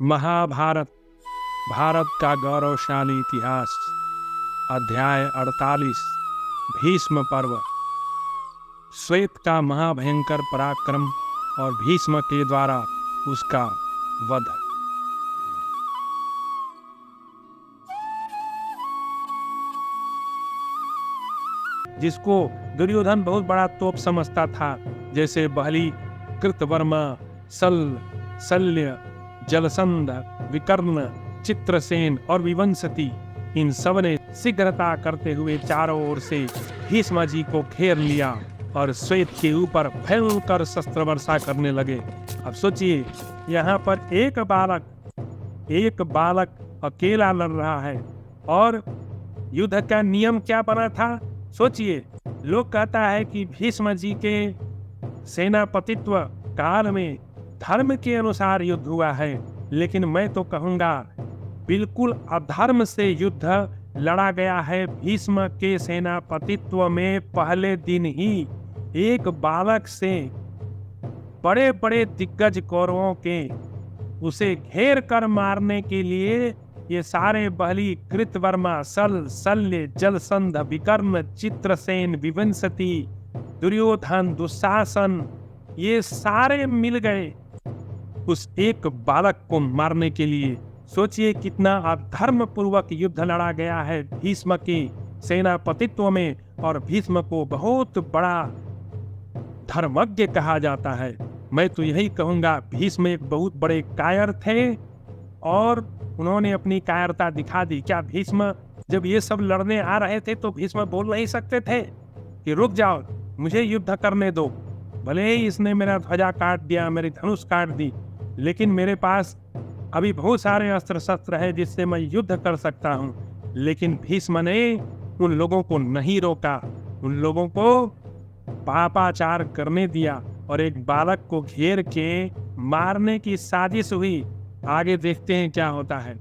महाभारत, भारत का गौरवशाली इतिहास। अध्याय 48, भीष्म पर्व। श्वेत का महाभयंकर पराक्रम और भीष्म के द्वारा उसका वध। जिसको दुर्योधन बहुत बड़ा तोप समझता था, जैसे बहली, कृतवर्मा, शल्य, जलसंध, विकर्ण, चित्रसेन और विवंसती, इन सब ने शीघ्रता करते हुए चारों ओर से भीष्म जी को घेर लिया और श्वेत के ऊपर भयंकर शस्त्र वर्षा करने लगे। अब सोचिए, यहाँ पर एक बालक अकेला लड़ रहा है और युद्ध का नियम क्या बना था? सोचिए, लोग कहता है कि भीष्म जी के सेनापतित्व काल में धर्म के अनुसार युद्ध हुआ है, लेकिन मैं तो कहूंगा बिल्कुल अधर्म से युद्ध लड़ा गया है। भीष्म के सेनापतित्व में पहले दिन ही एक बालक से बड़े बड़े दिग्गज कौरवों के उसे घेर कर मारने के लिए ये सारे बहली, कृतवर्मा, शल्य, जलसंध, विकर्ण, चित्रसेन, विवंसती, दुर्योधन, दुशासन, ये सारे मिल गए उस एक बालक को मारने के लिए। सोचिए कितना अधर्म पूर्वक युद्ध लड़ा गया है भीष्म के सेनापतित्व में, और भीष्म को बहुत बड़ा धर्मज्ञ कहा जाता है। मैं तो यही कहूंगा, भीष्म एक बहुत बड़े कायर थे और उन्होंने अपनी कायरता दिखा दी। क्या भीष्म जब ये सब लड़ने आ रहे थे तो भीष्म बोल नहीं सकते थे कि रुक जाओ, मुझे युद्ध करने दो? भले ही इसने मेरा ध्वजा काट दिया, मेरी धनुष काट दी, लेकिन मेरे पास अभी बहुत सारे अस्त्र शस्त्र है जिससे मैं युद्ध कर सकता हूँ। लेकिन भीष्म ने उन लोगों को नहीं रोका, उन लोगों को पापाचार करने दिया और एक बालक को घेर के मारने की साजिश हुई। आगे देखते हैं क्या होता है।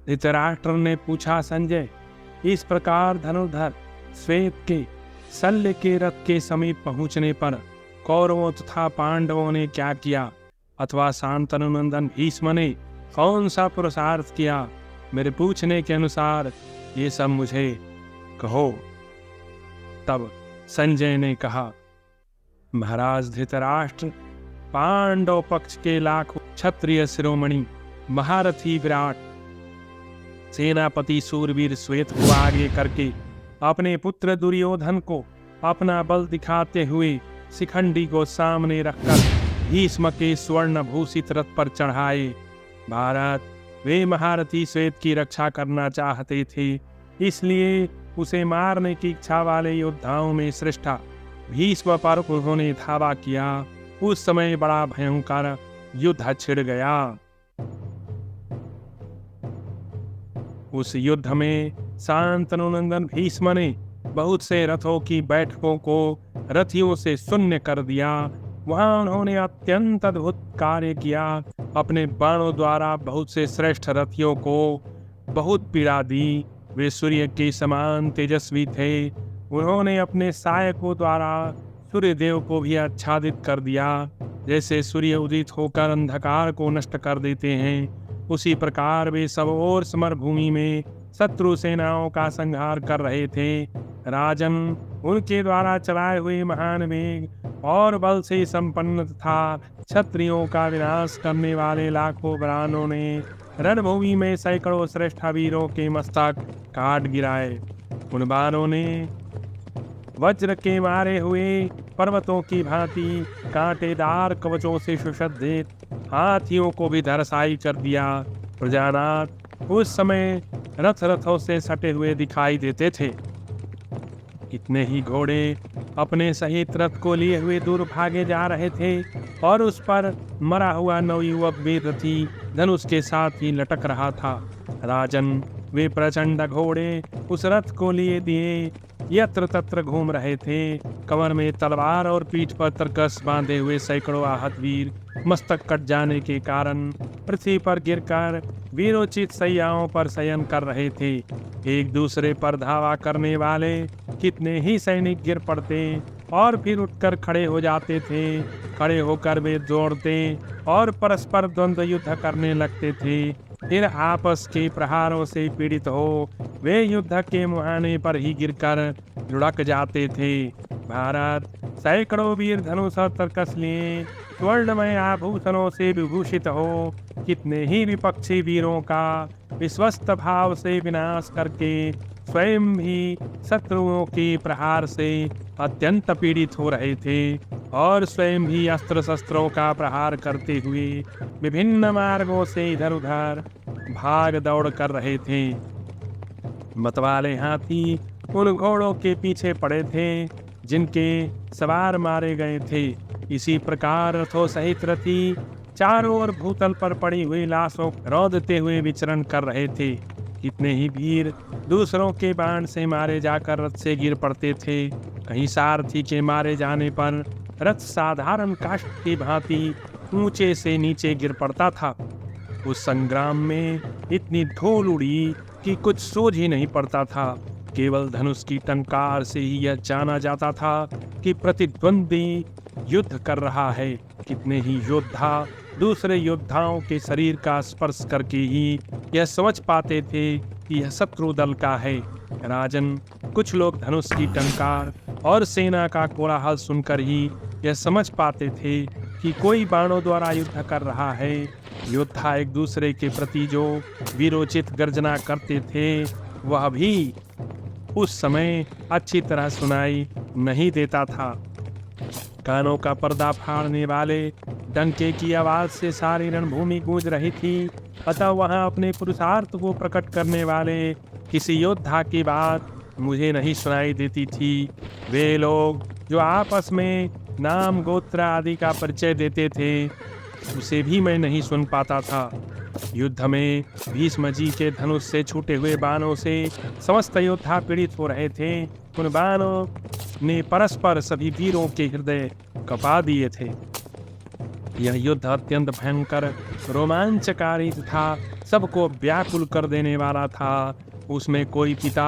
धृतराष्ट्र ने पूछा, संजय, इस प्रकार धनुर्धर श्वेत के शल्य के रथ के समीप पहुंचने पर कौरवों तथा पांडवों ने क्या किया, अथवा शांतनु नंदन भीष्म ने कौन सा पुरुषार्थ किया? मेरे पूछने के अनुसार ये सब मुझे कहो। तब संजय ने कहा, महाराज धृतराष्ट्र, पांडव पक्ष के लाखों क्षत्रिय शिरोमणि, महारथी विराट, सेनापति सूरवीर श्वेत को आगे करके अपने पुत्र दुर्योधन को अपना बल दिखाते हुए शिखंडी को सामने रखकर भीष्म के स्वर्ण भूषित रथ पर चढ़ाए। भारत, वे महारथी श्वेत की रक्षा करना चाहते थे, इसलिए उसे मारने की इच्छा वाले योद्धाओं में श्रेष्ठ भीष्म पर उन्होंने धावा किया। उस समय बड़ा भयंकर युद्ध छिड़ गया। उस युद्ध में शांतनु नंदन भीष्म ने बहुत से रथों की बैठकों को रथियों से शून्य कर दिया। वहां उन्होंने अत्यंत अद्भुत कार्य किया। अपने बाणों द्वारा बहुत से श्रेष्ठ रथियों को बहुत पीड़ा दी। वे सूर्य के समान तेजस्वी थे। उन्होंने अपने सहायकों द्वारा सूर्य देव को भी आच्छादित कर दिया। जैसे सूर्य उदित होकर अंधकार को नष्ट कर देते हैं, उसी प्रकार वे सब और समरभूमि में शत्रु सेनाओं का संहार कर रहे थे। राजन, उनके द्वारा चलाए हुए महान वेग और बल से संपन्न था क्षत्रियों का विनाश करने वाले लाखों बलवानों ने रणभूमि में सैकड़ों श्रेष्ठ वीरों के मस्तक काट गिराए। उन बाणों ने वज्र के मारे हुए पर्वतों की भांति कांटेदार कवचों से सुसज्जित हाथियों को भी धराशायी कर दिया। प्रजानाथ, उस समय रथों से सटे हुए दिखाई देते थे। कितने ही घोड़े अपने सहित रथ को लिए हुए दूर भागे जा रहे थे। और उस पर मरा हुआ नवयुवक वीररथी धनुष के साथ ही लटक रहा था। राजन, वे प्रचंड घोड़े उस रथ को लिए दिए यत्र तत्र घूम रहे थे। कमर में तलवार और पीठ पर तरकस बांधे हुए सैकड़ों आहत वीर मस्तक कट जाने के कारण पृथ्वी पर गिरकर वीरोचित सैयाओं पर शयन कर रहे थे। एक दूसरे पर धावा करने वाले कितने ही सैनिक गिर पड़ते और फिर उठकर खड़े हो जाते थे। खड़े होकर वे दौड़ते और परस्पर द्वंद्व युद्ध करने लगते थे। फिर आपस के प्रहारों से पीड़ित हो वे युद्ध के मुहाने पर ही गिरकर लुढ़क जाते थे। भारत सैकड़ों वीर धनुष और तरकस लिए स्वर्णमय आभूषणों से विभूषित हो कितने ही विपक्षी वीरों का विश्वस्त भाव से विनाश करके स्वयं भी शत्रुओं के प्रहार से अत्यंत पीड़ित हो रहे थे और स्वयं भी अस्त्र शस्त्रों का प्रहार करते हुए विभिन्न मार्गों से इधर उधर भाग दौड़ कर रहे थे। मतवाले हाथी उन घोड़ों के पीछे पड़े थे जिनके सवार मारे गए थे। इसी प्रकार रथों सहित रथी चारों ओर भूतल पर पड़ी हुई लाशों रौंदते हुए विचरण कर रहे थे। कितने ही वीर दूसरों के बाण से मारे जाकर रथ से गिर पड़ते थे। कहीं सारथी के मारे जाने पर रथ साधारण काष्ठ की भांति ऊंचे से नीचे गिर पड़ता था। उस संग्राम में इतनी धूल उड़ी कि कुछ सूझ ही नहीं पड़ता था। केवल धनुष की टंकार से ही यह जाना जाता था कि प्रतिद्वंदी युद्ध कर रहा है। कितने ही योद्धा दूसरे योद्धाओं के शरीर का स्पर्श करके ही यह समझ पाते थे कि यह शत्रु दल का है। राजन, कुछ लोग धनुष की टंकार और सेना का कोलाहल सुनकर ही यह समझ पाते थे कि कोई बाणों द्वारा युद्ध कर रहा है। योद्धा एक दूसरे के प्रति जो वीरोचित गर्जना करते थे वह भी उस समय अच्छी तरह सुनाई नहीं देता था। कानों का पर्दा फाड़ने वाले डंके की आवाज से सारी रणभूमि गूंज रही थी। अतः वहां अपने पुरुषार्थ को प्रकट करने वाले किसी योद्धा की बात मुझे नहीं सुनाई देती थी। वे लोग जो आपस में नाम गोत्र आदि का परिचय देते थे उसे भी मैं नहीं सुन पाता था। युद्ध में भीष्म जी के धनुष से छूटे हुए बाणों से समस्त योद्धा पीड़ित हो रहे थे। उन बाणों ने परस्पर सभी वीरों के हृदय कपा दिए थे। यह युद्ध अत्यंत भयंकर, रोमांचकारी था, सबको व्याकुल कर देने वाला था। उसमें कोई पिता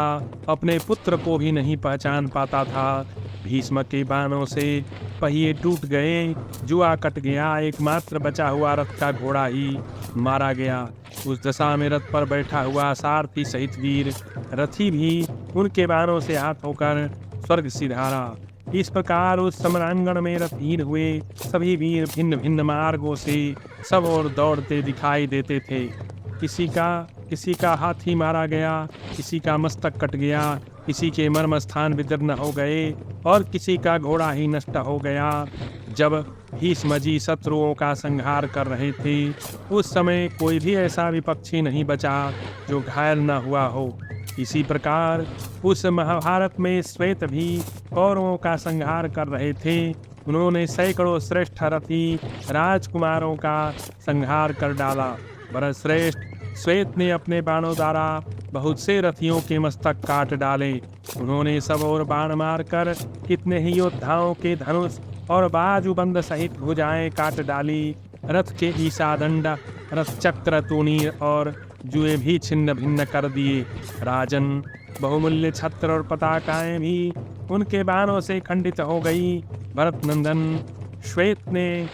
अपने पुत्र को भी नहीं पहचान पाता था। भीष्म के बाणों से पहिए टूट गए, जुआ कट गया, एकमात्र बचा हुआ रथ का घोड़ा ही मारा गया। उस दशा में रथ पर बैठा हुआ सारथी सहित वीर रथी भी उनके बाणों से हाथ होकर स्वर्ग सिधारा। इस प्रकार उस समरांगण में रथहीन हुए सभी वीर भिन्न भिन्न मार्गों से सब ओर दौड़ते दिखाई देते थे। किसी का हाथी मारा गया, किसी का मस्तक कट गया, किसी के मर्म स्थान विदीर्ण हो गए और किसी का घोड़ा ही नष्ट हो गया। जब भीष्म जी शत्रुओं का संहार कर रहे थे उस समय कोई भी ऐसा विपक्षी नहीं बचा जो घायल न हुआ हो। इसी प्रकार उस महाभारत में श्वेत भी कौरवों का संहार कर रहे थे। उन्होंने सैकड़ों श्रेष्ठ रथी राजकुमारों का संहार कर डाला। भरतश्रेष्ठ श्वेत ने अपने बाणों द्वारा बहुत से रथियों के मस्तक काट डाले। उन्होंने सब ओर बाण मारकर कितने ही योद्धाओं के धनुष और बाजूबंद सहित भुजाएं काट डाली। रथ के ईसादंड, रथ चक्र, तूणीर और जुए भी छिन्न भिन्न कर दिए। राजन, बहुमूल्य छत्र और पताकाएं भी उनके बाणों से खंडित हो गई। भरत नंदन, श्वेत ने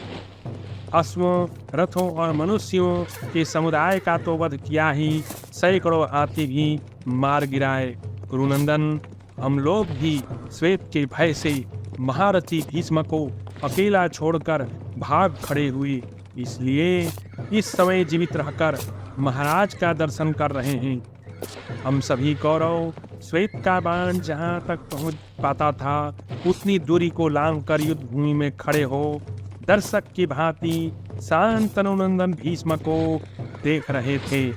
अश्वों, रथों और मनुष्यों के समुदाय का तो वध किया ही, सैकड़ों हाथी भी मार गिराए। कुरुनंदन, हम लोग भी श्वेत के भय से महारथी भीष्म को अकेला छोड़कर भाग खड़े हुए, इसलिए इस समय जीवित रहकर महाराज का दर्शन कर रहे हैं। हम सभी कौरव श्वेत का बाण जहाँ तक पहुँच पाता था उतनी दूरी को लांघकर युद्ध भूमि में खड़े हो दर्शक की भांति शांतनु नंदन भीष्म को देख रहे थे।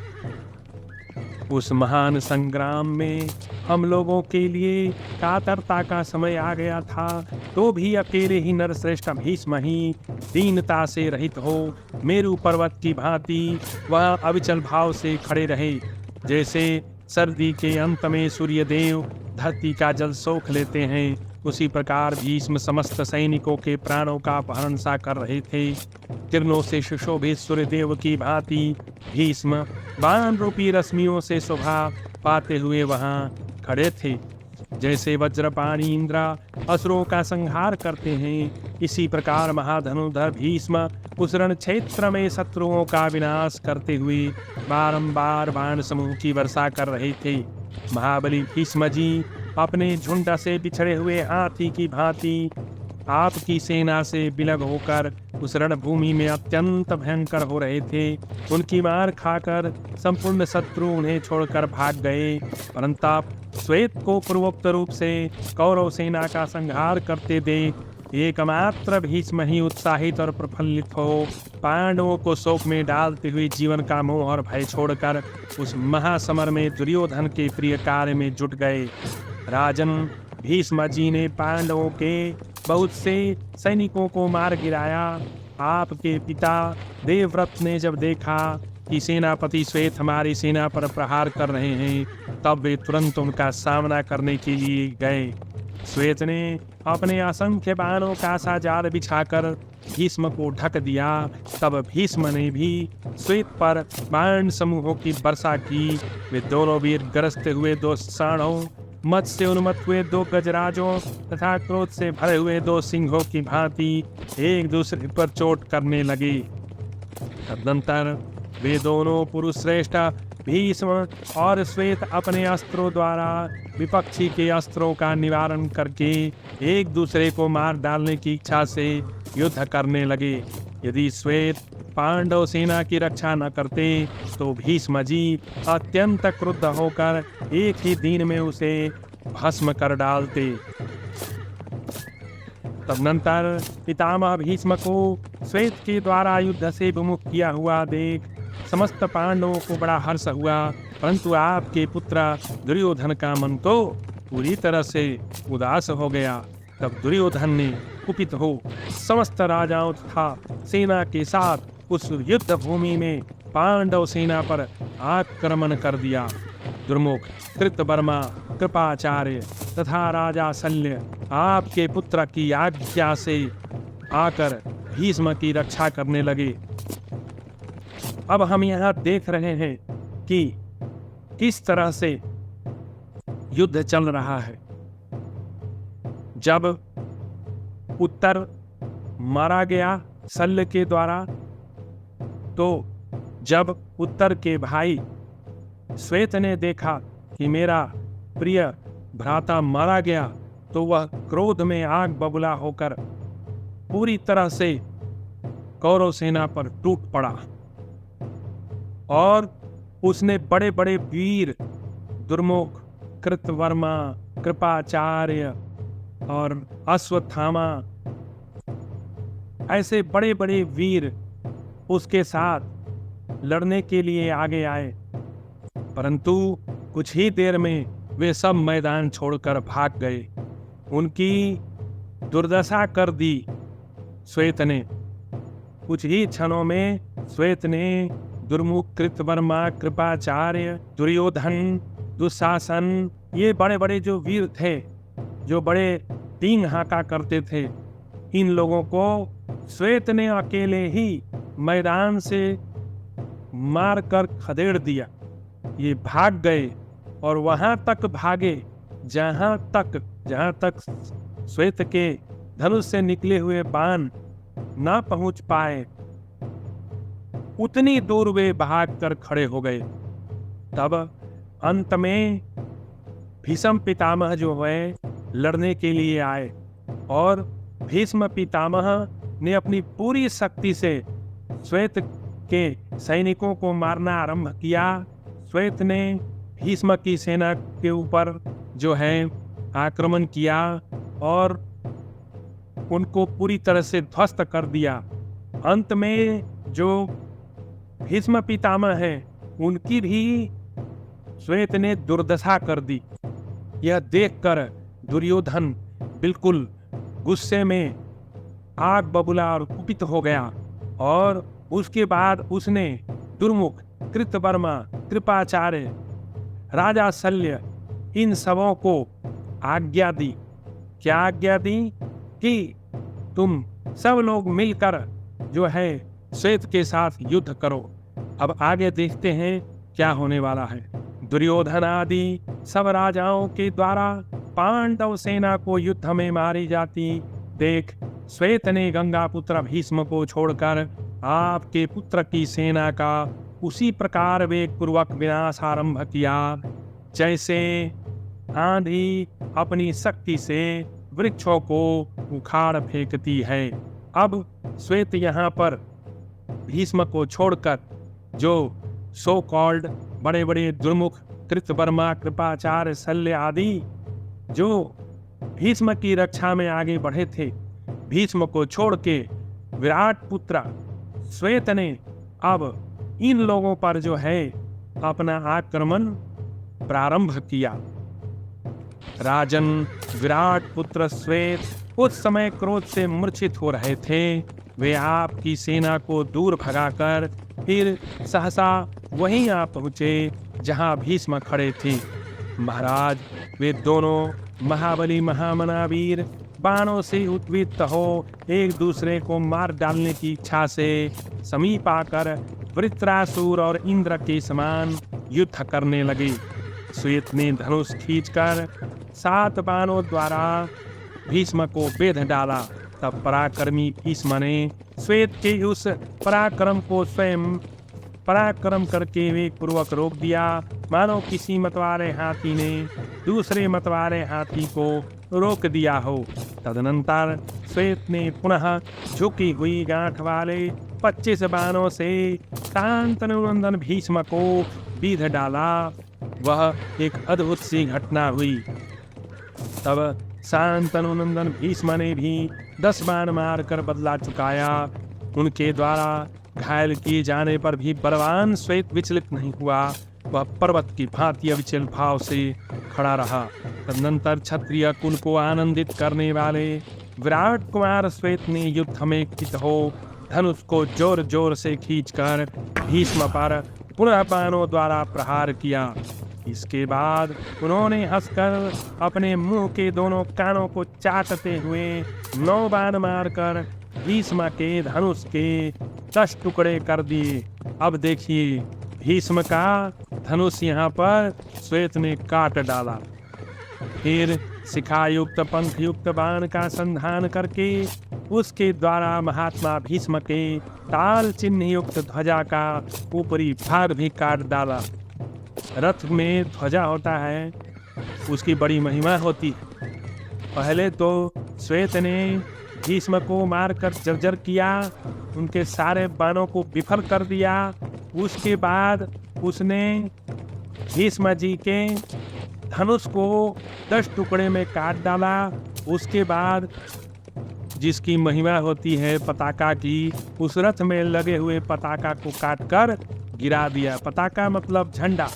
उस महान संग्राम में हम लोगों के लिए कातरता का समय आ गया था, तो भी अकेले ही नरश्रेष्ठ भीष्म ही दीनता से रहित हो मेरु पर्वत की भांति वह अविचल भाव से खड़े रहे। जैसे सर्दी के अंत में सूर्यदेव धरती का जल सोख लेते हैं, उसी प्रकार भीष्म समस्त सैनिकों के प्राणों का अपहरण सा कर रहे थे। किरणों से सुशोभित सूर्यदेव की भांति भीष्म बाण रूपी रश्मियों से शोभा पाते हुए वहां खड़े थे। जैसे वज्रपाणी इंद्रा असुरों का संहार करते हैं, इसी प्रकार महाधनुधर भीष्म उस रण क्षेत्र में शत्रुओं का विनाश करते हुए बारंबार बाण समूह की वर्षा कर रहे थे। महाबली भीष्म जी अपने झुंड से बिछड़े हुए हाथी की भांति आपकी सेना से विलग होकर उस रणभूमि में अत्यंत भयंकर हो रहे थे। उनकी मार खाकर संपूर्ण शत्रु उन्हें छोड़कर भाग गए, परंतु श्वेत को पूर्वोक्त रूप से कौरव सेना का संहार करते देख एकमात्र भीष्म ही उत्साहित और प्रफुल्लित हो पांडवों को शोक में डालते हुए जीवन का मोह और भय छोड़कर उस महासमर में दुर्योधन के प्रिय कार्य में जुट गए। राजन, भीष्म जी ने पांडवों के बहुत से सैनिकों को मार गिराया। आपके पिता देवव्रत ने जब देखा कि सेनापति श्वेत हमारी सेना पर प्रहार कर रहे हैं, तब वे तुरंत उनका सामना करने के लिए गए। श्वेत ने अपने असंख्य बाणों का सा जाल बिछाकर भीष्म को ढक दिया। तब भीष्म ने भी श्वेत पर बाण समूहों की वर्षा की। वे दोनों वीर गरजते हुए दो साणों, मत से उन्मत्त हुए दो गजराजों तथा क्रोध से भरे हुए दो सिंहों की भांति एक दूसरे पर चोट करने लगे। तदनंतर वे दोनों पुरुष श्रेष्ठ भीष्म और श्वेत अपने अस्त्रों द्वारा विपक्षी के अस्त्रों का निवारण करके एक दूसरे को मार डालने की इच्छा से युद्ध करने लगे। यदि श्वेत पांडव सेना की रक्षा न करते तो भीष्म जी अत्यंत क्रुद्ध होकर एक ही दिन में उसे भस्म कर डालते। तदनंतर पितामह भीष्म को श्वेत के द्वारा युद्ध से विमुख किया हुआ देख समस्त पांडवों को बड़ा हर्ष हुआ, परंतु आपके पुत्र दुर्योधन का मन तो पूरी तरह से उदास हो गया। तब दुर्योधन ने कुपित हो समस्त राजाओं तथा सेना के साथ उस युद्ध भूमि में पांडव सेना पर आक्रमण कर दिया। दुर्मुख, कृतवर्मा, कृपाचार्य तथा राजा शल्य आपके पुत्र की आज्ञा से आकर भीष्म की रक्षा करने लगे। अब हम यहाँ देख रहे हैं कि किस तरह से युद्ध चल रहा है। जब उत्तर मारा गया शल्य के द्वारा, तो जब उत्तर के भाई श्वेत ने देखा कि मेरा प्रिय भ्राता मारा गया, तो वह क्रोध में आग बबूला होकर पूरी तरह से कौरव सेना पर टूट पड़ा और उसने बड़े बड़े वीर दुर्मुख, कृतवर्मा, कृपाचार्य और अश्वत्थामा ऐसे बड़े बड़े वीर उसके साथ लड़ने के लिए आगे आए, परंतु कुछ ही देर में वे सब मैदान छोड़कर भाग गए। उनकी दुर्दशा कर दी श्वेत ने। कुछ ही क्षणों में श्वेत ने दुर्मुख, कृतवर्मा, कृपाचार्य, दुर्योधन, दुशासन, ये बड़े बड़े जो वीर थे, जो बड़े तीन हाका करते थे, इन लोगों को श्वेत ने अकेले ही मैदान से मारकर खदेड़ दिया। ये भाग गए और वहां तक भागे जहां तक श्वेत के धनुष से निकले हुए बाण ना पहुंच पाए, उतनी दूर वे भागकर खड़े हो गए। तब अंत में भीष्म पितामह जो है लड़ने के लिए आए और भीष्म पितामह ने अपनी पूरी शक्ति से श्वेत के सैनिकों को मारना आरंभ किया। श्वेत ने भीष्म की सेना के ऊपर जो है आक्रमण किया और उनको पूरी तरह से ध्वस्त कर दिया। अंत में जो भीष्म पितामह है, उनकी भी श्वेत ने दुर्दशा कर दी। यह देखकर दुर्योधन बिल्कुल गुस्से में आग बबूला और कुपित हो गया और उसके बाद उसने दुर्मुख, कृतवर्मा, कृपाचार्य, राजा शल्य इन सबों को आज्ञा दी। क्या आज्ञा दी? कि तुम सब लोग मिलकर जो है श्वेत के साथ युद्ध करो। अब आगे देखते हैं क्या होने वाला है। दुर्योधन आदि सब राजाओं के द्वारा पांडव सेना को युद्ध में मारी जाती देख श्वेत ने गंगा पुत्र भीष्म को छोड़कर आपके पुत्र की सेना का उसी प्रकार वेग पूर्वक विनाश आरंभ किया जैसे आंधी अपनी शक्ति से वृक्षों को उखाड़ फेंकती है। अब श्वेत यहाँ पर भीष्म को छोड़कर जो सो कॉल्ड बड़े बड़े दुर्मुख, कृतवर्मा, कृपाचार्य, शल्य आदि जो भीष्म की रक्षा में आगे बढ़े थे, भीष्म को छोड़ के विराट पुत्र श्वेत ने अब इन लोगों पर जो है अपना आक्रमण प्रारंभ किया। राजन विराट पुत्र श्वेत उस समय क्रोध से मूर्छित हो रहे थे। वे आपकी सेना को दूर भगाकर फिर सहसा वहीं आ पहुंचे जहां भीष्म खड़े थे। महाराज, वे दोनों महाबली महामनावीर बाणों से उद्विग्न हो एक दूसरे को मार डालने की इच्छा से समीप आकर वृत्रासुर और इंद्र के समान युद्ध करने लगे। श्वेत ने धनुष खींचकर 7 बाणों द्वारा भीष्म को बेध डाला। तब पराक्रमी भीष्म ने श्वेत के उस पराक्रम को स्वयं पराक्रम करके वेग पूर्वक रोक दिया, मानो किसी मतवारे हाथी ने दूसरे मतवारे हाथी को रोक दिया हो। तदनंतर श्वेत ने पुनः झुकी हुई गांठ वाले 25 बाणों से शांतनु भीष्म को बीध डाला। वह एक अद्भुत सी घटना हुई। तब शांतनु भीष्म ने भी 10 बाण मारकर बदला चुकाया। उनके द्वारा घायल किए जाने पर भी बलवान श्वेत विचलित नहीं हुआ। वह पर्वत की भांति अविचल भाव से खड़ा रहा। तदनंतर क्षत्रिय कुल को आनंदित करने वाले विराट कुमार श्वेत ने युद्ध में स्थित हो धनुष को जोर जोर से खींचकर भीष्म पर पुनः बाणों द्वारा प्रहार किया। इसके बाद उन्होंने हंसकर अपने मुंह के दोनों कानों को चाटते हुए 9 बाण मारकर भीष्म के धनुष के 10 टुकड़े कर दिए। अब देखिए, भीष्म का धनुष यहाँ पर श्वेत ने काट डाला। फिर शिखायुक्त पंखयुक्त बाण का संधान करके उसके द्वारा महात्मा भीष्म के ताल चिन्ह युक्त ध्वजा का ऊपरी भाग भी काट डाला। रथ में ध्वजा होता है, उसकी बड़ी महिमा होती है। पहले तो श्वेत ने भीष्म को मारकर जर्जर किया, उनके सारे बाणों को विफल कर दिया। उसके बाद उसने भीष्म जी के धनुष को 10 टुकड़े में काट डाला। उसके बाद जिसकी महिमा होती है पताका की, उस रथ में लगे हुए पताका को काटकर गिरा दिया। पताका मतलब झंडा,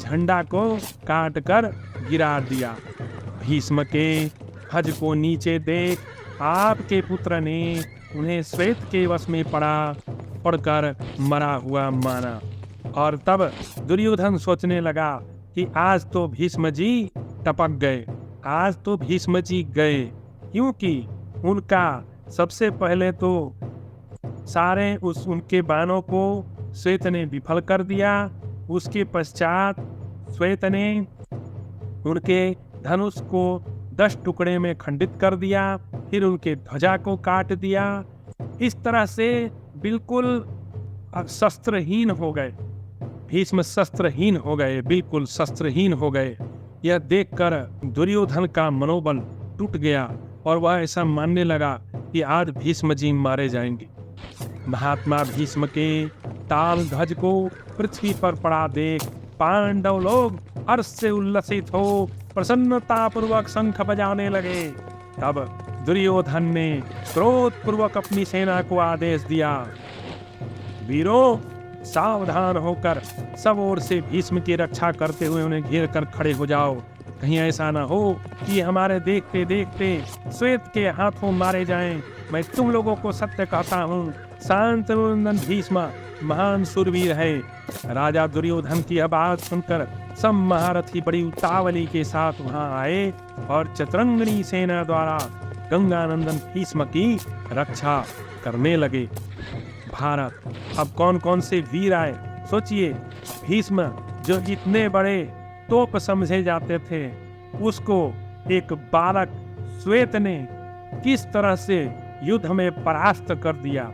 झंडा को काटकर गिरा दिया। भीष्म के हज को नीचे देख आपके पुत्र ने उन्हें श्वेत के वश में पड़कर मरा हुआ माना। और तब दुर्योधन सोचने लगा कि आज तो भीष्म जी टपक गए, आज तो भीष्म जी गए, क्योंकि उनका सबसे पहले तो सारे उनके बाणों को श्वेत ने विफल कर दिया। उसके पश्चात श्वेत ने उनके धनुष को 10 टुकड़े में खंडित कर दिया, फिर उनके ध्वजा को काट दिया। इस तरह से बिल्कुल शस्त्रहीन हो गए, भीष्म शस्त्रहीन हो गए, बिल्कुल शस्त्रहीन हो गए। यह देखकर दुर्योधन का मनोबल टूट गया और वह ऐसा मानने लगा कि आज भीष्म जी मारे जाएंगे। महात्मा भीष्म के ताल ध्वज को पृथ्वी पर पड़ा देख पांडव लोग हर्ष से उल्लसित हो प्रसन्नता पूर्वक शंख बजाने लगे। तब दुर्योधन ने क्रोध पूर्वक अपनी सेना को आदेश दिया, वीरों, सावधान होकर सब ओर से भीष्म की रक्षा करते हुए उन्हें घेर कर खड़े हो जाओ। कहीं ऐसा ना हो कि हमारे देखते देखते श्वेत के हाथों मारे जाएं। मैं तुम लोगों को सत्य कहता हूँ, शांतनु भीष्म महान शूरवीर है। राजा दुर्योधन की यह बात सुनकर सब महारथी बड़ी उतावली के साथ वहां आए और चतुरंगिणी सेना द्वारा गंगानंदन भीष्म की रक्षा करने लगे। भारत, अब कौन कौन से वीर आए सोचिए। भीष्म जो इतने बड़े तोप समझे जाते थे, उसको एक बालक श्वेत ने किस तरह से युद्ध में परास्त कर दिया।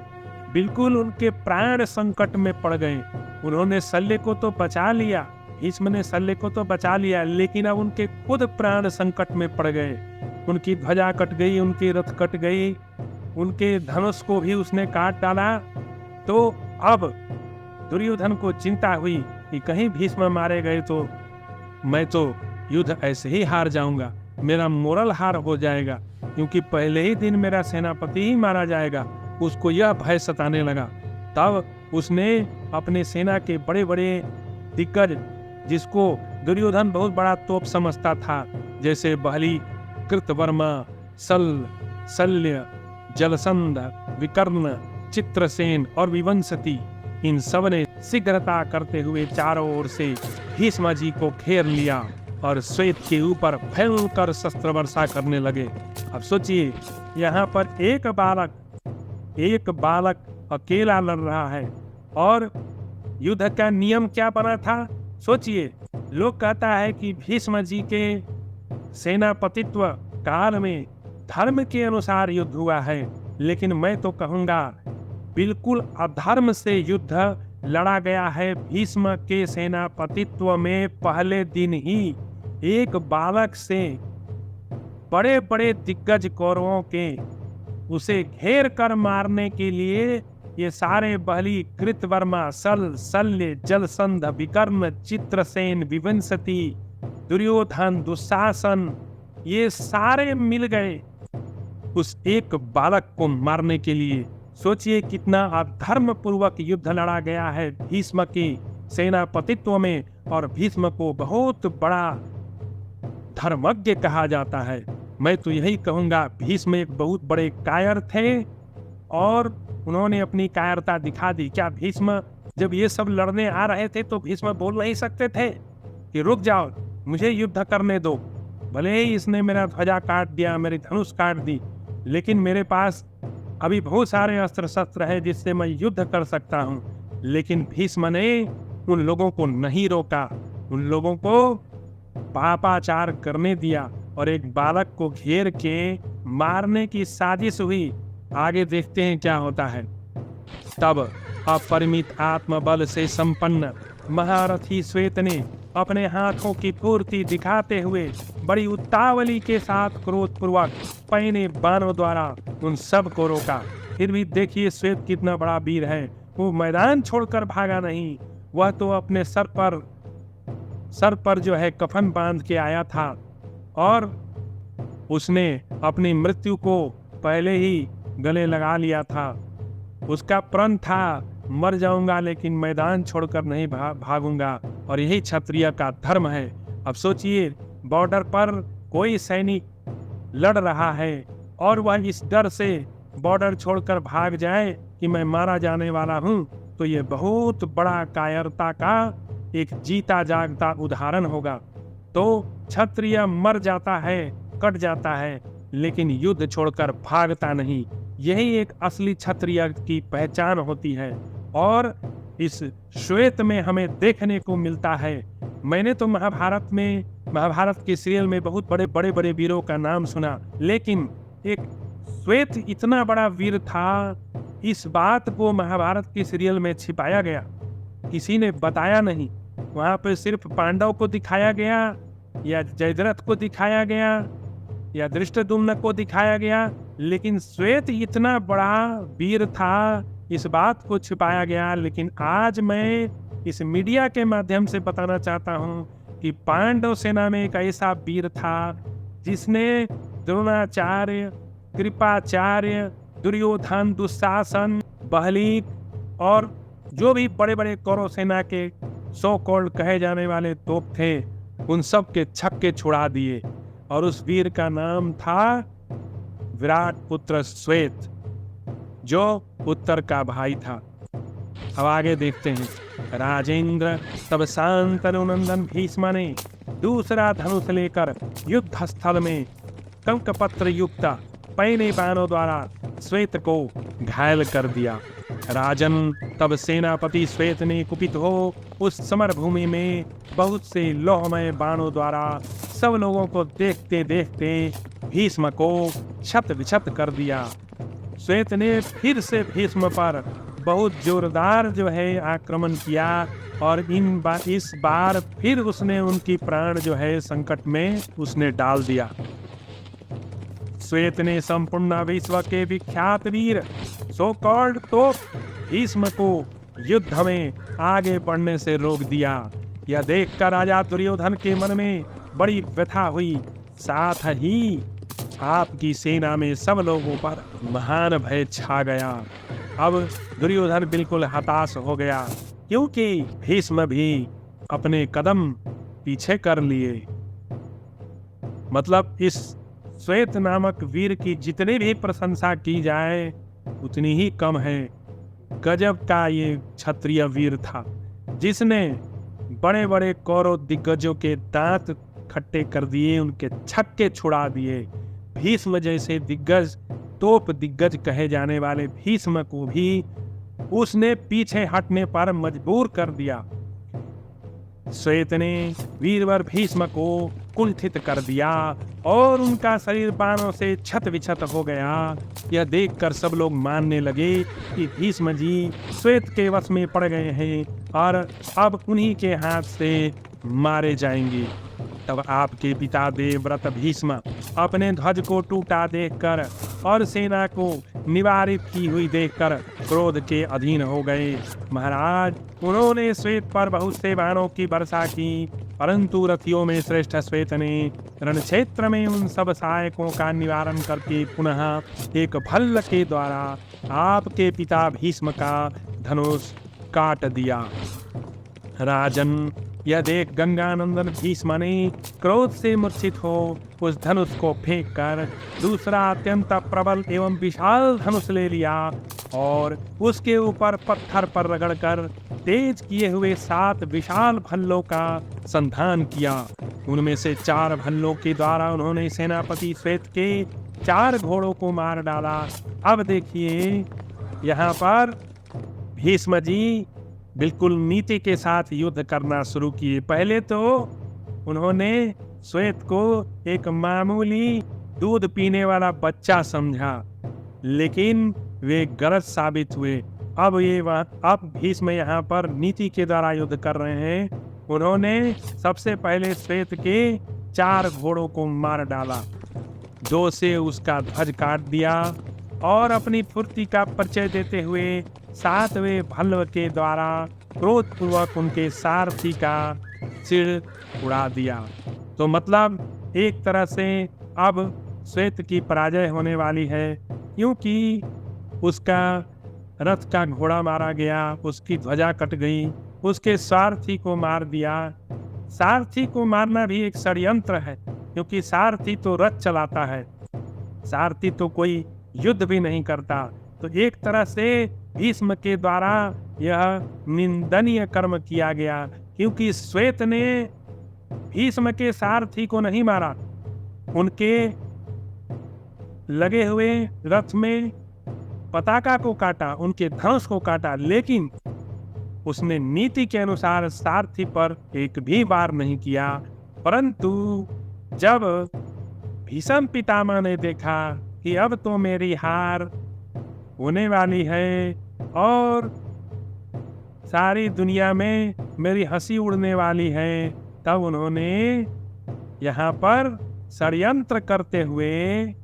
बिल्कुल उनके प्राण संकट में पड़ गए। उन्होंने शल्य को तो बचा लिया, भीष्म ने शल्य को तो बचा लिया, लेकिन अब उनके खुद प्राण संकट में पड़ गए। उनकी ध्वजा कट गई, उनकी रथ कट गई, उनके धनुष को भी उसने काट डाला। तो अब दुर्योधन को चिंता हुई कि कहीं भीष्म मारे गए तो मैं तो युद्ध ऐसे ही हार जाऊंगा, मेरा मोरल हार हो जाएगा, क्योंकि पहले ही दिन मेरा सेनापति ही मारा जाएगा। उसको यह भय सताने लगा। तब उसने अपने सेना के बड़े बड़े दिग्गज, जिसको दुर्योधन बहुत बड़ा तोप समझता था, जैसे बहली, कृतवर्मा, शल्य, जलसंध, विकर्ण, चित्रसेन और विवंशति, इन सब ने शीघ्रता करते हुए चारों ओर से भीष्म जी को घेर लिया और श्वेत के ऊपर भयंकर शस्त्र वर्षा करने लगे। अब सोचिए, यहाँ पर एक बालक अकेला लड़ रहा है और युद्ध का नियम क्या बना था सोचिए। लोग कहता है कि भीष्म जी के सेनापतित्व काल में धर्म के अनुसार युद्ध हुआ है, लेकिन मैं तो कहूंगा बिल्कुल अधर्म से युद्ध लड़ा गया है। भीष्म के सेनापतित्व में पहले दिन ही एक बालक से बड़े बड़े दिग्गज कौरवों के उसे घेर कर मारने के लिए ये सारे बहली, कृतवर्मा, शल्य, जलसंध, विकर्ण, चित्रसेन, विवंशति, दुर्योधन, दुशासन, ये सारे मिल गए उस एक बालक को मारने के लिए। सोचिए कितना अधर्म पूर्वक युद्ध लड़ा गया है भीष्म के सेनापतित्व में, और भीष्म को बहुत बड़ा धर्मज्ञ कहा जाता है। मैं तो यही कहूंगा, भीष्म एक बहुत बड़े कायर थे और उन्होंने अपनी कायरता दिखा दी। क्या भीष्म जब ये सब लड़ने आ रहे थे तो भीष्म बोल नहीं सकते थे कि रुक जाओ, मुझे युद्ध करने दो? भले ही इसने मेरा ध्वजा काट दिया, मेरी धनुष काट दी, लेकिन मेरे पास अभी बहुत सारे अस्त्र शस्त्र है जिससे मैं युद्ध कर सकता हूँ। लेकिन भीष्म ने उन लोगों को नहीं रोका, उन लोगों को पापाचार करने दिया और एक बालक को घेर के मारने की साजिश हुई। आगे देखते हैं क्या होता है। तब अपरिमित आत्मबल से संपन्न महारथी श्वेत ने अपने हाथों की फुर्ती दिखाते हुए बड़ी उतावली के साथ क्रोधपूर्वक पहने बाणों द्वारा उन सब को रोका। फिर भी देखिए श्वेत कितना बड़ा वीर है, वो मैदान छोड़कर भागा नहीं। वह तो अपने सर पर जो है कफन बांध के आया था और उसने अपनी मृत्यु को पहले ही गले लगा लिया था। उसका प्रण था, मर जाऊंगा लेकिन मैदान छोड़कर नहीं भागूंगा, और यही क्षत्रिय का धर्म है। अब सोचिए, बॉर्डर पर कोई सैनिक लड़ रहा है और वह इस डर से बॉर्डर छोड़कर भाग जाए कि मैं मारा जाने वाला हूं, तो ये बहुत बड़ा कायरता का एक जीता जागता उदाहरण होगा। तो क्षत्रिय मर जाता है, कट जाता है, लेकिन युद्ध छोड़कर भागता नहीं। यही एक असली क्षत्रिय की पहचान होती है और इस श्वेत में हमें देखने को मिलता है। मैंने तो महाभारत के सीरियल में बहुत बड़े वीरों का नाम सुना, लेकिन एक श्वेत इतना बड़ा वीर था, इस बात को महाभारत के सीरियल में छिपाया गया, किसी ने बताया नहीं। वहां पे सिर्फ पांडव को दिखाया गया या जयद्रथ को दिखाया गया या धृष्टद्युम्न को दिखाया गया, लेकिन श्वेत इतना बड़ा वीर था, इस बात को छिपाया गया। लेकिन आज मैं इस मीडिया के माध्यम से बताना चाहता हूं कि पांडव सेना में एक ऐसा वीर था जिसने द्रोणाचार्य, कृपाचार्य, दुर्योधन, दुशासन, बहलीक और जो भी बड़े बड़े कौरव सेना के सो कॉल्ड कहे जाने वाले तोप थे, उन सब के छक्के छुड़ा दिए। और उस वीर का नाम था विराट पुत्र श्वेत, जो उत्तर का भाई था। अब आगे देखते हैं। राजेंद्र तब शांतनु नंदन भीष्म ने दूसरा धनुष लेकर युद्ध स्थल में कंकपत्र युक्त पैने बाणों द्वारा श्वेत को घायल कर दिया। राजन तब सेनापति श्वेत ने कुपित हो उस समर भूमि में बहुत से लौहमय बाणों द्वारा सब लोगों को देखते देखते भीष्म को छत विछत कर दिया। श्वेत ने फिर से भीष्म पर बहुत जोरदार जो है आक्रमण किया और इस बार फिर उसने उनकी प्राण जो है संकट में उसने डाल दिया। श्वेत ने संपूर्ण विश्व के विख्यात वीर सो कॉल्ड तो भीष्म को युद्ध में आगे बढ़ने से रोक दिया। यह देखकर राजा दुर्योधन के मन में बड़ी व्यथा हुई। साथ ही आपकी सेना में सब लोगों पर महान भय छा गया। अब दुर्योधन बिल्कुल हताश हो गया, क्योंकि भीष्म भी अपने कदम पीछे कर लिए। मतलब इस श्वेत नामक वीर की जितनी भी प्रशंसा की जाए उतनी ही कम है। गजब का ये क्षत्रिय वीर था, जिसने बड़े बड़े कौरव दिग्गजों के दांत खट्टे कर दिए, उनके छक्के छुड़ा दिए। भीष्म जैसे दिग्गज, तोप दिग्गज कहे जाने वाले भीष्म को भी उसने पीछे हटने पर मजबूर कर दिया। श्वेत ने वीरवर भीष्म को कुंठित कर दिया और उनका शरीर बाणों से छत विछत हो गया। यह देखकर सब लोग मानने लगे कि भीष्म जी श्वेत के वश में पड़ गए हैं और अब उन्हीं के हाथ से मारे जाएंगे। तब आपके पिता देवव्रत भीष्म अपने ध्वज को टूटा देखकर और सेना को निवारित की हुई देखकर क्रोध के अधीन हो गए। महाराज, उन्होंने श्वेत पर बहुत से बाणों की वर्षा की, परंतु रथियों में श्रेष्ठ श्वेत ने रणक्षेत्र में उन सब सहायकों का निवारण करके पुनः एक भल्ल के द्वारा आपके पिता भीष्म का धनुष काट दिया। राजन, यह देख गंगानंदन भीष्म ने क्रोध से मूर्छित हो उस धनुष को फेंककर दूसरा अत्यंत प्रबल एवं विशाल धनुष ले लिया और उसके ऊपर पत्थर पर रगड़कर तेज किए हुए 7 विशाल भल्लों का संधान किया। उनमें से 4 भल्लों के द्वारा उन्होंने सेनापति श्वेत के 4 घोड़ों को मार डाला। अब देखिए, यहाँ पर भीष्म जी बिल्कुल नीति के साथ युद्ध करना शुरू किए। पहले तो उन्होंने श्वेत को एक मामूली दूध पीने वाला बच्चा समझा, लेकिन वे गलत साबित हुए। अब भीष्म यहाँ पर नीति के द्वारा युद्ध कर रहे हैं। उन्होंने सबसे पहले श्वेत के 4 घोड़ों को मार डाला, 2 से उसका ध्वज काट दिया और अपनी फुर्ती का परिचय देते हुए 7वें भल्ल के द्वारा क्रोधपूर्वक उनके सारथी का सिर उड़ा दिया। तो मतलब एक तरह से अब श्वेत की पराजय होने वाली है, क्योंकि उसका रथ का घोड़ा मारा गया, उसकी ध्वजा कट गई, उसके सारथी को मार दिया। सारथी को मारना भी एक षड्यंत्र है, क्योंकि सारथी तो रथ चलाता है, सारथी तो कोई युद्ध भी नहीं करता। तो एक तरह से भीष्म के द्वारा यह निंदनीय कर्म किया गया, क्योंकि श्वेत ने भीष्म के सारथी को नहीं मारा, उनके लगे हुए रथ में पताका को काटा, उनके धनुष को काटा, लेकिन उसने नीति के अनुसार सारथी पर एक भी वार नहीं किया। परंतु जब भीष्म पितामह ने देखा कि अब तो मेरी हार होने वाली है और सारी दुनिया में मेरी हंसी उड़ने वाली है, तब उन्होंने यहाँ पर षड्यंत्र करते हुए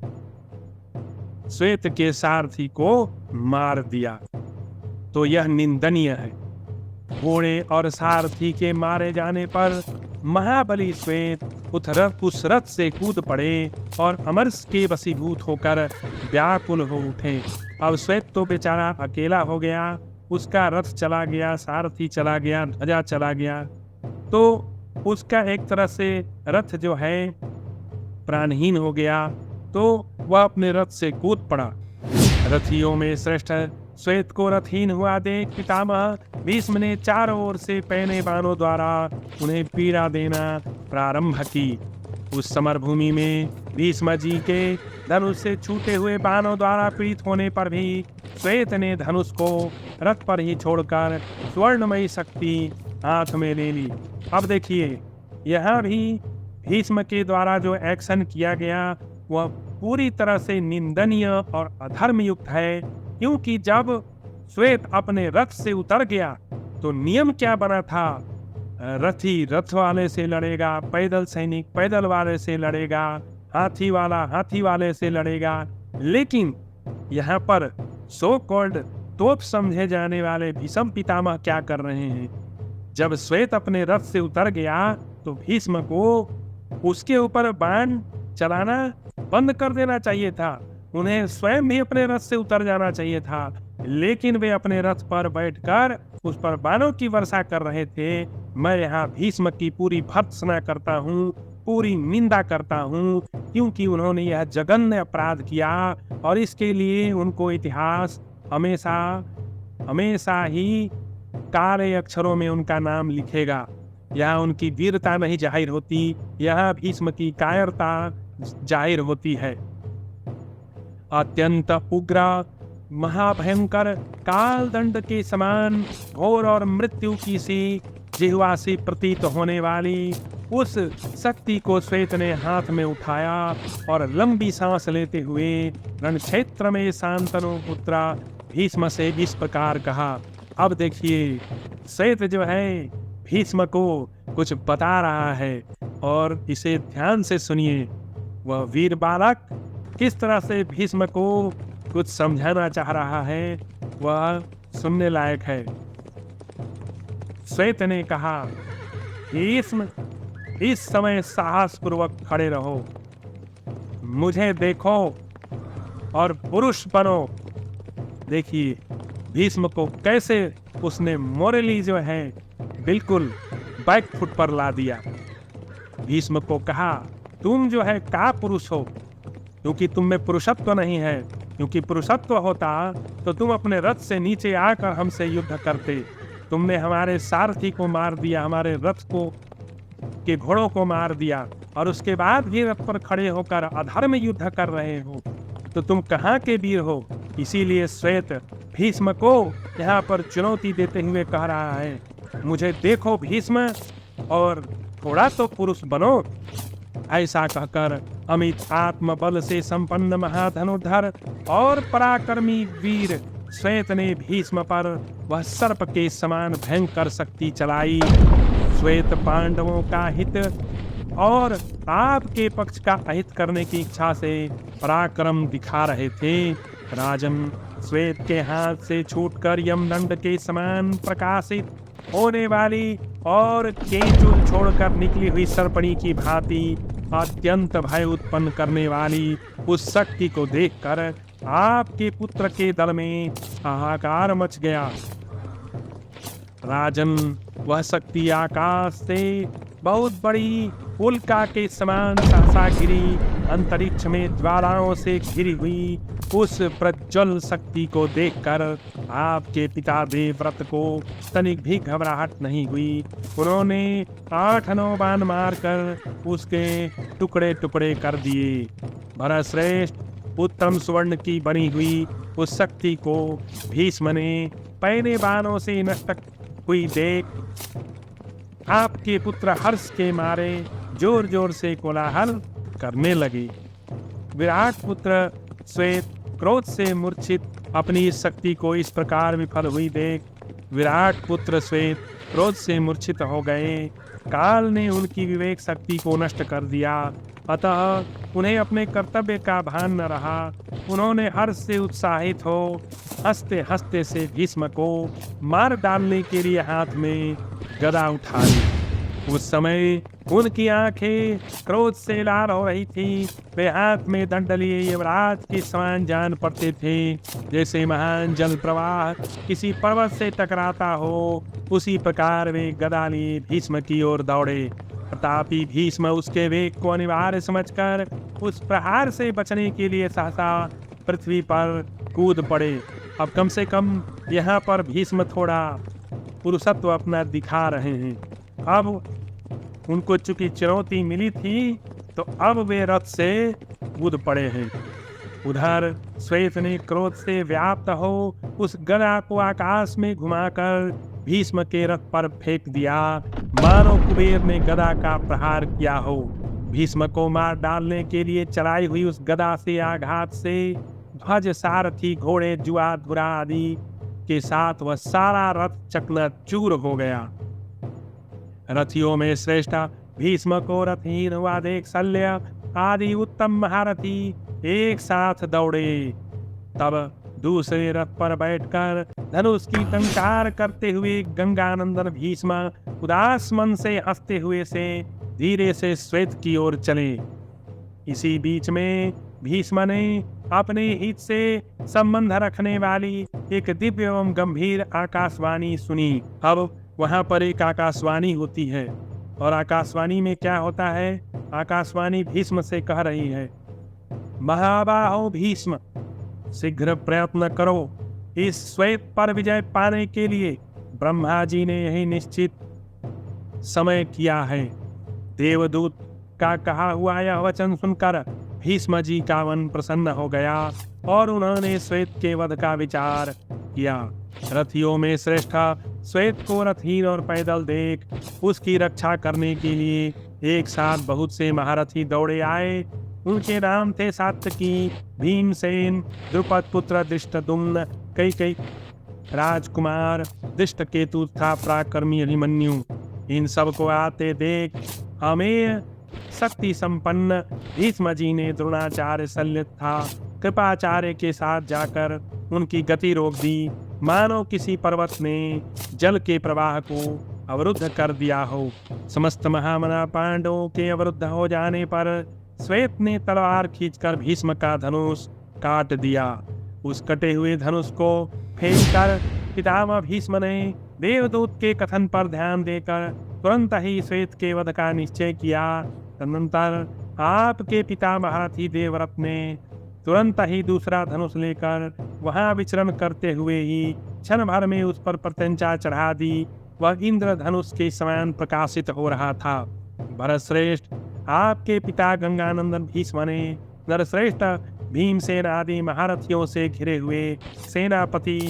श्वेत के सारथी को मार दिया। तो यह निंदनीय है। घोड़े और सारथी के मारे जाने पर महाबली श्वेत उस रथ से कूद पड़े और अमरस के वशीभूत होकर व्याकुल हो उठे। अब श्वेत तो बेचारा अकेला हो गया, उसका रथ चला गया, सारथी चला गया, ध्वजा चला गया। तो उसका एक तरह से रथ जो है प्राणहीन हो गया, तो वह अपने रथ से कूद पड़ा। रथियों में श्रेष्ठ श्वेत को रथहीन हुआ देख पितामह भीष्म ने चारों ओर से पैने बाणों द्वारा उन्हें पीड़ा देना प्रारंभ की। उस समरभूमि में भीष्म जी के धनुष से छूटे हुए बाणों द्वारा पीड़ित होने पर भी श्वेत ने धनुष को रथ पर ही छोड़कर स्वर्णमयी शक्ति हाथ में ले ली। अब देखिए, यहाँ भी भीष्म के द्वारा जो एक्शन किया गया वह पूरी तरह से निंदनीय और अधर्म युक्त है, क्योंकि जब श्वेत अपने रथ से उतर गया तो नियम क्या बना था? रथी रथ वाले से लड़ेगा, पैदल सैनिक पैदल वाले से लड़ेगा, हाथी वाला हाथी वाले से लड़ेगा। लेकिन यहाँ पर सो कॉल्ड तोप समझे जाने वाले भीष्म पितामह क्या कर रहे हैं? जब श्वेत अपने रथ से उतर गया तो भीष्म को उसके ऊपर बाण चलाना बंद कर देना चाहिए था। उन्हें स्वयं भी अपने रथ से उतर जाना चाहिए था, लेकिन वे अपने रथ पर बैठकर उस पर बाणों की वर्षा कर रहे थे। मैं यहाँ भीष्म की पूरी भर्त्सना करता हूँ, पूरी निंदा करता हूँ, क्योंकि उन्होंने यह जघन्य अपराध किया और इसके लिए उनको इतिहास हमेशा हमेशा ही काले अक्षरों में उनका नाम लिखेगा। यहाँ उनकी वीरता नहीं जाहिर होती, यहाँ भीष्म की कायरता जाहिर होती है। अत्यंत उग्र महाभयंकर काल दंड के समान घोर और मृत्यु की सी जिह्वा से प्रतीत होने वाली उस शक्ति को श्वेत ने हाथ में उठाया और लंबी सांस लेते हुए रण क्षेत्र में शांतनु पुत्र भीष्म से इस प्रकार कहा। अब देखिए, श्वेत जो है भीष्म को कुछ बता रहा है और इसे ध्यान से सुनिए। वह वीर बालक किस तरह से भीष्म को कुछ समझाना चाह रहा है, वह सुनने लायक है। श्वेत ने कहा, भीष्म इस समय साहस पूर्वक खड़े रहो, मुझे देखो और पुरुष बनो। देखिए भीष्म को कैसे उसने मोरली जो है बिल्कुल बैक फुट पर ला दिया। भीष्म को कहा, तुम जो है का पुरुष हो, क्योंकि तुम में पुरुषत्व नहीं है। क्योंकि पुरुषत्व होता तो तुम अपने रथ से नीचे आकर हमसे युद्ध करते। तुमने हमारे सारथी को मार दिया, हमारे रथ को के घोड़ों को मार दिया, और उसके बाद भी रथ पर खड़े होकर अधर्म युद्ध कर रहे हो, तो तुम कहाँ के वीर हो? इसीलिए श्वेत भीष्म को यहाँ पर चुनौती देते हुए कह रहा है, मुझे देखो भीष्म और थोड़ा तो पुरुष बनो। ऐसा कहकर अमित आत्मबल से संपन्न महाधनुर्धर और पराक्रमी वीर श्वेत ने भीष्म पर वह सर्प के समान भयंकर शक्ति चलाई। श्वेत पांडवों का हित और आपके पक्ष का अहित करने की इच्छा से पराक्रम दिखा रहे थे। राजन, श्वेत के हाथ से छूटकर यमदंड के समान प्रकाशित होने वाली और केचुल छोड़कर निकली हुई सर्पणी की भांति अत्यंत भय उत्पन्न करने वाली उस शक्ति को देखकर आपके पुत्र के दल में हाहाकार मच गया। राजन, वह शक्ति आकाश से बहुत बड़ी उल्का के समान सहसा गिरी। अंतरिक्ष में ज्वालाओं से घिरी हुई उस प्रज्वल शक्ति को देखकर आपके पिता देवव्रत को तनिक भी घबराहट नहीं हुई। उन्होंने 8-9 बाण मारकर उसके टुकड़े टुकड़े कर दिए। भरतश्रेष्ठ उत्तम स्वर्ण की बनी हुई उस शक्ति को भीष्म ने पहले बाणों से नष्ट हुई देख आपके पुत्र हर्ष के मारे जोर जोर से कोलाहल करने लगे। विराट पुत्र श्वेत क्रोध से मूर्छित अपनी इस शक्ति को इस प्रकार विफल हुई देख विराट पुत्र श्वेत क्रोध से मूर्छित हो गए। काल ने उनकी विवेक शक्ति को नष्ट कर दिया, अतः उन्हें अपने कर्तव्य का भान न रहा। उन्होंने हर्ष से उत्साहित हो हंसते हंसते से भीष्म को मार डालने के लिए हाथ में गदा उठा ली। उस समय उनकी आंखें क्रोध से लाल हो रही थी। वे हाथ में दंड लिए यमराज के समान जान पड़ते थे। जैसे महान जल प्रवाह किसी पर्वत से टकराता हो, उसी प्रकार वे गदा लिए भीष्म की ओर दौड़े। प्रतापी भीष्म उसके वेग को अनिवार्य समझकर उस प्रहार से बचने के लिए सहसा पृथ्वी पर कूद पड़े। अब कम से कम यहाँ पर भीष्म थोड़ा पुरुषत्व अपना दिखा रहे हैं। अब उनको चूंकि चुनौती मिली थी, तो अब वे रथ से कूद पड़े हैं। उधर श्वेत ने क्रोध से व्याप्त हो उस गदा को आकाश में घुमाकर भीष्म के रथ पर फेंक दिया, मानो कुबेर ने गदा का प्रहार किया हो। भीष्म को मार डालने के लिए चलाई हुई उस गदा से आघात से ध्वज, सारथी, घोड़े, जुआ, धुरा आदि के साथ वह सारा रथ चकनाचूर हो गया। रथियों में श्रेष्ठ भीष्म को रथहीन हुआ देख शल्य आदि उत्तम महारथी एक साथ दौड़े। तब दूसरे रथ पर बैठकर धनुष की टंकार करते हुए गंगानंदन भीष्म उदास मन से हंसते हुए से धीरे से श्वेत की ओर चले। इसी बीच में भीष्म ने अपने हित से संबंध रखने वाली एक दिव्य एवं गंभीर आकाशवाणी सुनी। अब वहां पर एक आकाशवाणी होती है, और आकाशवाणी में क्या होता है? आकाशवाणी भीष्म से कह रही है, महाबाहो भीष्म, शीघ्र प्रयत्न करो। इस श्वेत पर विजय पाने के लिए ब्रह्मा जी ने यही निश्चित समय किया है। देवदूत का कहा हुआ यह वचन सुनकर भीष्म जी का मन प्रसन्न हो गया और उन्होंने श्वेत के वध का विचार किया। रथियों में श्रेष्ठ श्वेत को रथहीन और पैदल देख उसकी रक्षा करने के लिए एक साथ बहुत से महारथी दौड़े आए। उनके नाम थे सात्यकी, भीमसेन, द्रुपद पुत्र दृष्टद्युम्न, कैकेयी राजकुमार दृष्टकेतु तथा पराक्रमी अभिमन्यु। इन सब को आते देख अमेय शक्ति संपन्न भीष्म जी ने द्रोणाचार्य, शल्य तथा कृपाचार्य के साथ जाकर उनकी गति रोक दी, मानो किसी पर्वत ने जल के प्रवाह को अवरुद्ध कर दिया हो। समस्त महामना पांडवों के अवरुद्ध हो जाने पर श्वेत ने तलवार खींचकर भीष्म का धनुष काट दिया। उस कटे हुए धनुष को फेंककर पितामह भीष्म ने देवदूत के कथन पर ध्यान देकर तुरंत ही श्वेत के वध का निश्चय किया। तदनंतर आपके पिता महारथी देवव्रत ने तुरंत ही दूसरा धनुष लेकर वहां विचरण करते हुए ही क्षण भर में उस पर प्रत्यंचा चढ़ा दी। वह इंद्र धनुष के समान प्रकाशित हो रहा था। भरतश्रेष्ठ, आपके पिता गंगानंदन भीष्म ने नरश्रेष्ठ भीमसेन आदि महारथियों से घिरे हुए सेनापति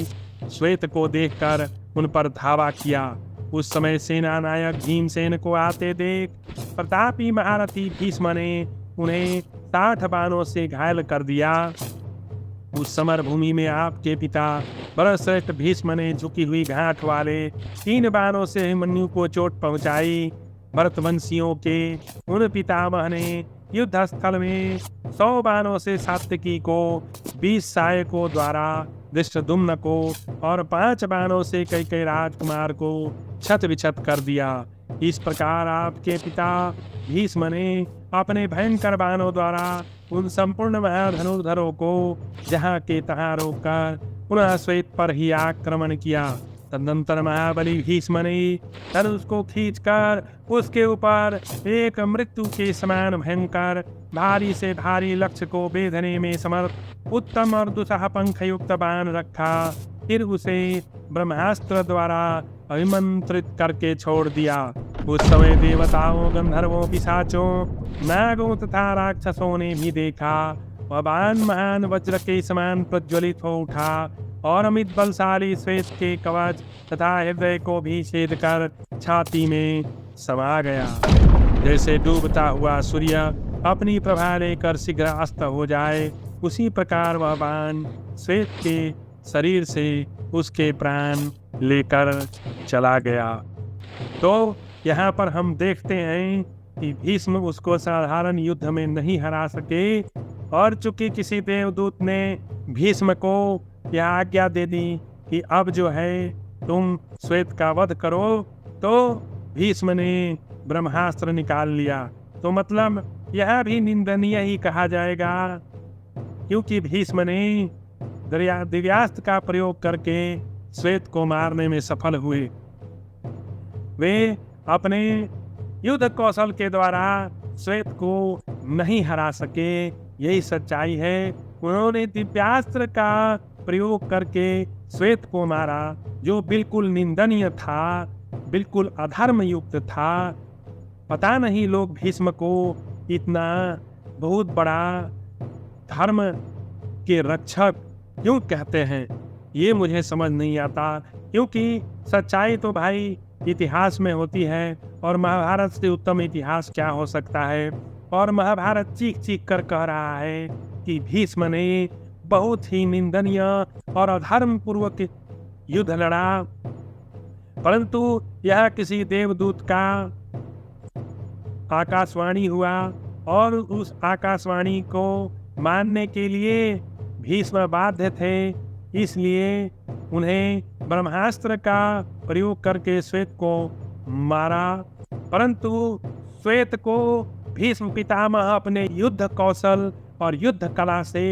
श्वेत को देखकर उन पर धावा किया। उस समय सेना नायक भीमसेन को आते देख प्रतापी महारथी भीष्म ने उन्हें 60 बाणों से घायल कर दिया। उस समर भूमि में आपके पिता भरतश्रेष्ठ भीष्म ने झुकी हुई घाट वाले 3 बाणों से अभिमन्यु को चोट पहुंचाई। भरतवंशियों के उन पितामह ने युद्ध स्थल में 100 बाणों से सात्यकी को, 20 सहायकों द्वारा दृष्टद्युम्न को और 5 बाणों से कैकेयी राजकुमार को छत विछत कर दिया। इस प्रकार आपके पिता भीष्म ने अपने भयंकर बाणों द्वारा उन संपूर्ण महाधनुर्धरों को जहाँ के तहाँ रोककर पुनः श्वेत पर ही आक्रमण किया। तदनंतर महाबली भीष्म ने धनुष को खींचकर उसके ऊपर एक मृत्यु के समान भयंकर भारी से भारी लक्ष्य को भेदने में समर्थ उत्तम और दुसह पंख युक्त बाण रखा। फिर उसे ब्रह्मास्त्र द्वारा अभिमंत्रित करके छोड़ दिया। उस समय देवताओं, गंधर्वों, पिशाचों, नागों तथा राक्षसों ने भी देखा। वह बाण महान वज्र के समान प्रज्वलित हो उठा और अमित बलशाली श्वेत के कवच तथा हृदय को भी छेद कर छाती में समा गया। जैसे डूबता हुआ सूर्य अपनी प्रभा लेकर शीघ्र अस्त हो जाए, उसी प्रकार वह बाण श्वेत के शरीर से उसके प्राण लेकर चला गया। तो यहाँ पर हम देखते हैं कि भीष्म उसको साधारण युद्ध में नहीं हरा सके, और चूंकि किसी देवदूत ने भीष्म को यह आज्ञा दे दी कि अब जो है तुम श्वेत का वध करो, तो भीष्म ने ब्रह्मास्त्र निकाल लिया, तो मतलब यह भी निंदनीय ही कहा जाएगा, क्योंकि भीष्म ने दिव्यास्त्र का प्रयोग करके श्वेत को मारने में सफल हुए। वे अपने युद्ध कौशल के द्वारा श्वेत को नहीं हरा सके, यही सच्चाई है। उन्होंने दिव्यास्त्र का प्रयोग करके श्वेत को मारा, जो बिल्कुल निंदनीय था, बिल्कुल अधर्म युक्त था। पता नहीं लोग भीष्म को इतना बहुत बड़ा धर्म के रक्षक क्यों कहते हैं, ये मुझे समझ नहीं आता। क्योंकि सच्चाई तो भाई इतिहास में होती है, और महाभारत से उत्तम इतिहास क्या हो सकता है। और महाभारत चीख चीख कर कह रहा है कि भीष्म ने बहुत ही निंदनीय और अधर्म पूर्वक युद्ध लड़ा, परंतु यह किसी देवदूत का आकाशवाणी हुआ, और उस आकाशवाणी को मानने के लिए भीष्म बाध्य थे। इसलिए उन्हें ब्रह्मास्त्र का प्रयोग करके श्वेत को मारा, परंतु श्वेत को भीष्म पितामह अपने युद्ध कौशल और युद्ध कला से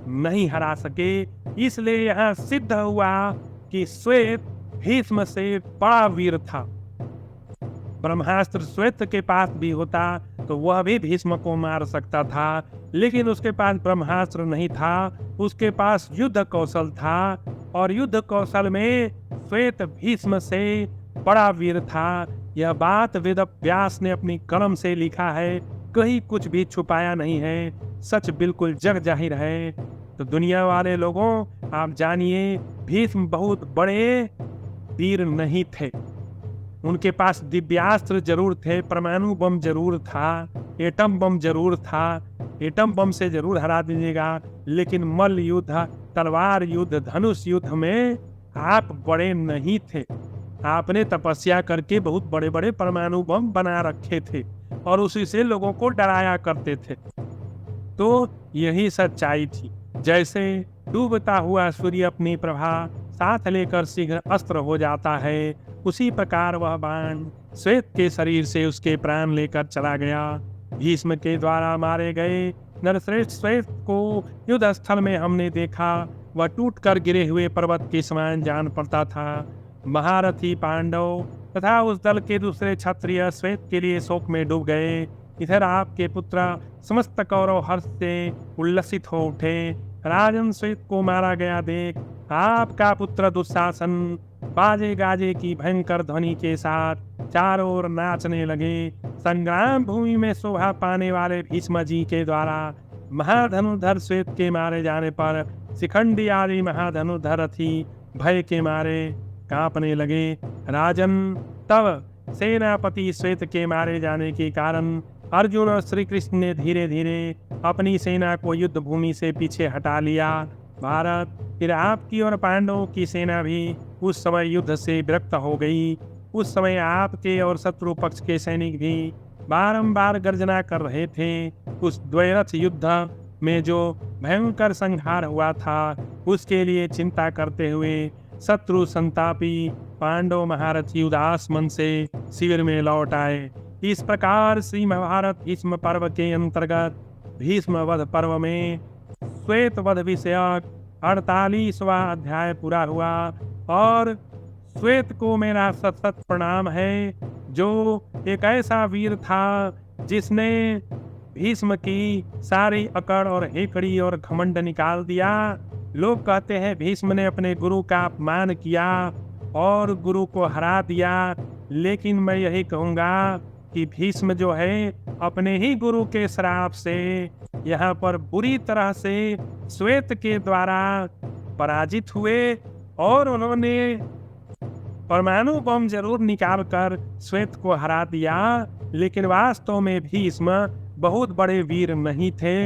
नहीं हरा सके। इसलिए यह सिद्ध हुआ कि श्वेत भीष्म से बड़ा वीर था। ब्रह्मास्त्र श्वेत के पास भी होता तो वह भी भीष्म को मार सकता था, लेकिन उसके पास ब्रह्मास्त्र नहीं था, उसके पास युद्ध कौशल था, और युद्ध कौशल में श्वेत भीष्म से बड़ा वीर था। यह बात वेद व्यास ने अपनी कलम से लिखा है, कहीं कुछ भी छुपाया नहीं है, सच बिल्कुल जग जाहिर है। तो दुनिया वाले लोगों, आप जानिए, भीष्म बहुत बड़े वीर नहीं थे। उनके पास दिव्यास्त्र जरूर थे, परमाणु बम जरूर था, एटम बम जरूर था, एटम बम से जरूर हरा दीजिएगा, लेकिन मल्ल युद्ध, तलवार युद्ध, धनुष युद्ध में आप बड़े नहीं थे। आपने तपस्या करके बहुत बड़े बड़े परमाणु बम बना रखे थे, और उसी से लोगों को डराया करते थे। तो यही सच्चाई थी। जैसे डूबता हुआ सूर्य अपनी प्रभा साथ लेकर शीघ्र अस्त्र हो जाता है, उसी प्रकार वह बाण श्वेत के शरीर से उसके प्राण लेकर चला गया। भीष्म के द्वारा मारे गए नरश्रेष्ठ श्वेत को युद्ध स्थल में हमने देखा, वह टूटकर गिरे हुए पर्वत के समान जान पड़ता था। महारथी पांडव तथा उस दल के दूसरे क्षत्रिय श्वेत के लिए शोक में डूब गए। इधर आपके पुत्र समस्त कौरव हर्ष से उल्लसित हो उठे। राजन श्वेत को मारा गया देख आपका पुत्र दुशासन बाजे गाजे की भयंकर ध्वनि के साथ चारों ओर नाचने लगे। संग्राम भूमि में शोभा पाने वाले भीष्म जी के द्वारा महाधनुधर श्वेत के मारे जाने पर शिखंडी आदि महाधनुधर रथी भय के मारे कांपने लगे। राजन, तब सेनापति श्वेत के मारे जाने के कारण अर्जुन और श्री कृष्ण ने धीरे धीरे अपनी सेना को युद्ध भूमि से पीछे हटा लिया। भारत, फिर आपकी और पांडवों की सेना भी उस समय युद्ध से विरक्त हो गई। उस समय आपके और शत्रु पक्ष के सैनिक भी बारंबार गर्जना कर रहे थे। उस द्वैरथ युद्ध में जो भयंकर संहार हुआ था, उसके लिए चिंता करते हुए शत्रु संतापी पांडव महारथी उदास मन से शिविर में लौट आए। इस प्रकार श्री महाभारत भीष्म पर्व के अंतर्गत भीष्म वध पर्व में श्वेत वध विषयक 48वां अध्याय पूरा हुआ। और श्वेत को मेरा सत सत प्रणाम है, जो एक ऐसा वीर था जिसने भीष्म की सारी अकड़ और हेकड़ी और घमंड निकाल दिया। लोग कहते हैं भीष्म ने अपने गुरु का अपमान किया और गुरु को हरा दिया, लेकिन मैं यही कहूँगा कि भीष्म जो है अपने ही गुरु के श्राप से यहाँ पर बुरी तरह से श्वेत के द्वारा पराजित हुए, और उन्होंने परमाणु बम जरूर निकालकर श्वेत को हरा दिया, लेकिन वास्तव में भीष्म बहुत बड़े वीर नहीं थे।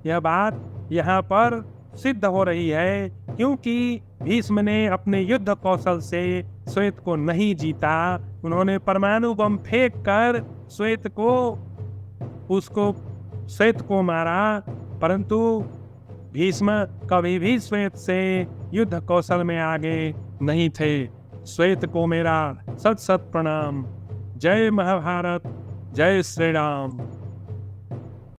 यह बात यहाँ पर सिद्ध हो रही है, क्योंकि भीष्म ने अपने युद्ध कौशल से श्वेत को नहीं जीता। उन्होंने परमाणु बम फेंक कर श्वेत को मारा, परंतु भीष्म कभी भी श्वेत से युद्ध कौशल में आगे नहीं थे। श्वेत को मेरा सत सत प्रणाम। जय महाभारत, जय श्री राम।